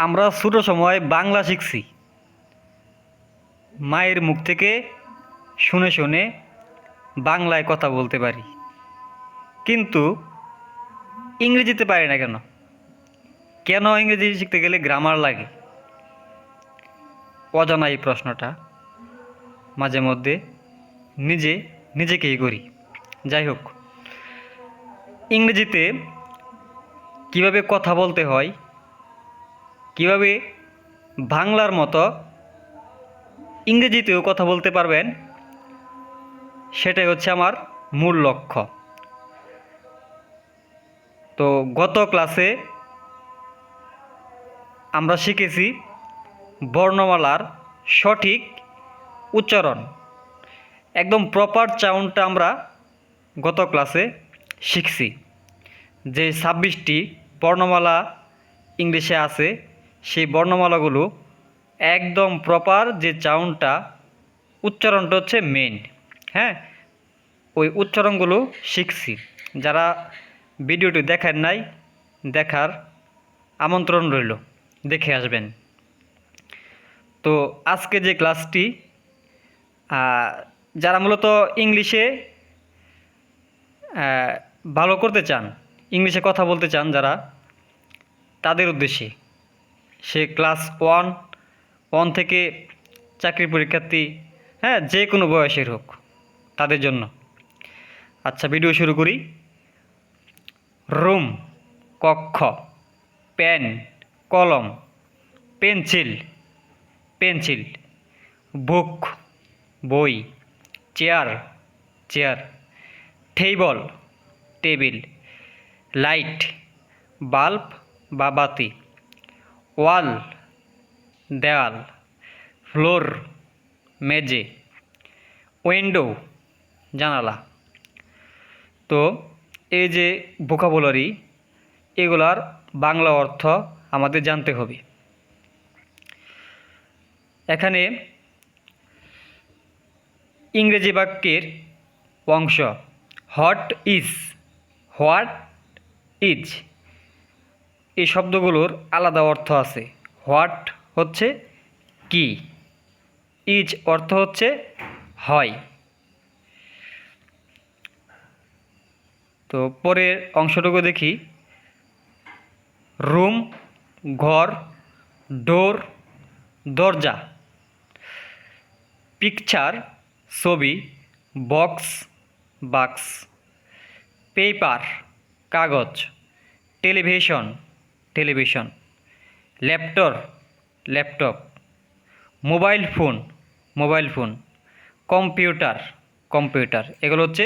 আমরা ছোট সময় বাংলা শিখছি, মায়ের মুখ থেকে শুনে শুনে বাংলায় কথা বলতে পারি, কিন্তু ইংরেজিতে পারি না কেন? কেন ইংরেজি শিখতে গেলে গ্রামার লাগে? অজানা এই প্রশ্নটা মাঝে মধ্যে নিজে নিজেকেই করি। যাই হোক, ইংরেজিতে কিভাবে কথা বলতে হয়, কিভাবে বাংলার মতো ইংরেজিতেও কথা বলতে পারবেন, সেটাই হচ্ছে আমার মূল লক্ষ্য। তো গত ক্লাসে আমরা শিখেছি বর্ণমালার সঠিক উচ্চারণ, একদম প্রপার সাউন্ডটা আমরা গত ক্লাসে শিখছি। যে 26টি বর্ণমালা ইংলিশে আছে, সেই বর্ণমালাগুলো একদম প্রপার যে সাউন্ডটা, উচ্চারণটা হচ্ছে মেইন। হ্যাঁ, ওই উচ্চারণগুলো শিখছি। যারা ভিডিওটি দেখেন নাই, দেখার আমন্ত্রণ রইল, দেখে আসবেন। তো আজকে যে ক্লাসটি, যারা মূলত ইংলিশে ভালো করতে চান, ইংলিশে কথা বলতে চান যারা, তাদের উদ্দেশ্যে। সে ক্লাস ওয়ান থেকে চাকরি পরীক্ষার্থী, হ্যাঁ, যে কোনো বয়সের হোক, তাদের জন্য। আচ্ছা, ভিডিও শুরু করি। রুম কক্ষ, পেন কলম, পেন্সিল পেন্সিল, বুক বই, chair chair, table table, light bulb বা বাতি, ওয়াল দেয়াল, ফ্লোর মেঝে, উইন্ডো জানালা। তো এই যে ভোকাবুলারি, এগুলার বাংলা অর্থ আমাদের জানতে হবে। এখানে ইংরেজি বাক্যের অংশ হোয়াট ইজ, এই শব্দগুলোর আলাদা অর্থ আছে। হোয়াট হচ্ছে কি, ইজ অর্থ হচ্ছে হয়। তো পরের অংশটুকু দেখি। রুম ঘর, ডোর দরজা, পিকচার ছবি, বক্স বাক্স, পেপার কাগজ, television, laptop, mobile phone, computer. এগুলো হচ্ছে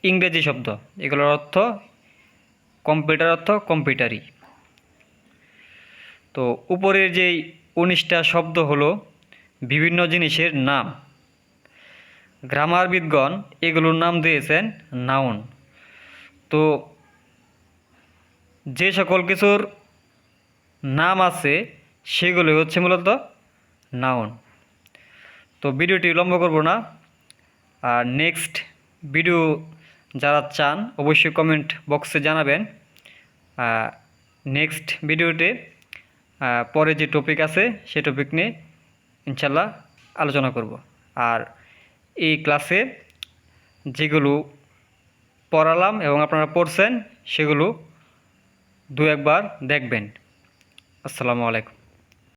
ইংরেজি শব্দ। এগুলোর অর্থ কম্পিউটার, অর্থ কম্পিউটারই। তো উপরের যেই 19টা শব্দ হলো বিভিন্ন জিনিসের নাম। গ্রামারবিদগণ এগুলোর নাম দিয়েছেন নাউন। তো যে সকল কিছুর নাম আছে সেগুলো হচ্ছে মূলত নাউন। তো ভিডিওটি লম্বা করব না, আর নেক্সট ভিডিও যারা চান অবশ্যই কমেন্ট বক্সে জানাবেন। নেক্সট ভিডিওতে পরে যে টপিক আছে সে টপিক নিয়ে ইনশাল্লাহ আলোচনা করব। আর এই ক্লাসে যেগুলো পড়ালাম এবং আপনারা পড়ছেন সেগুলো দু একবার দেখবেন। আসসালামু আলাইকুম।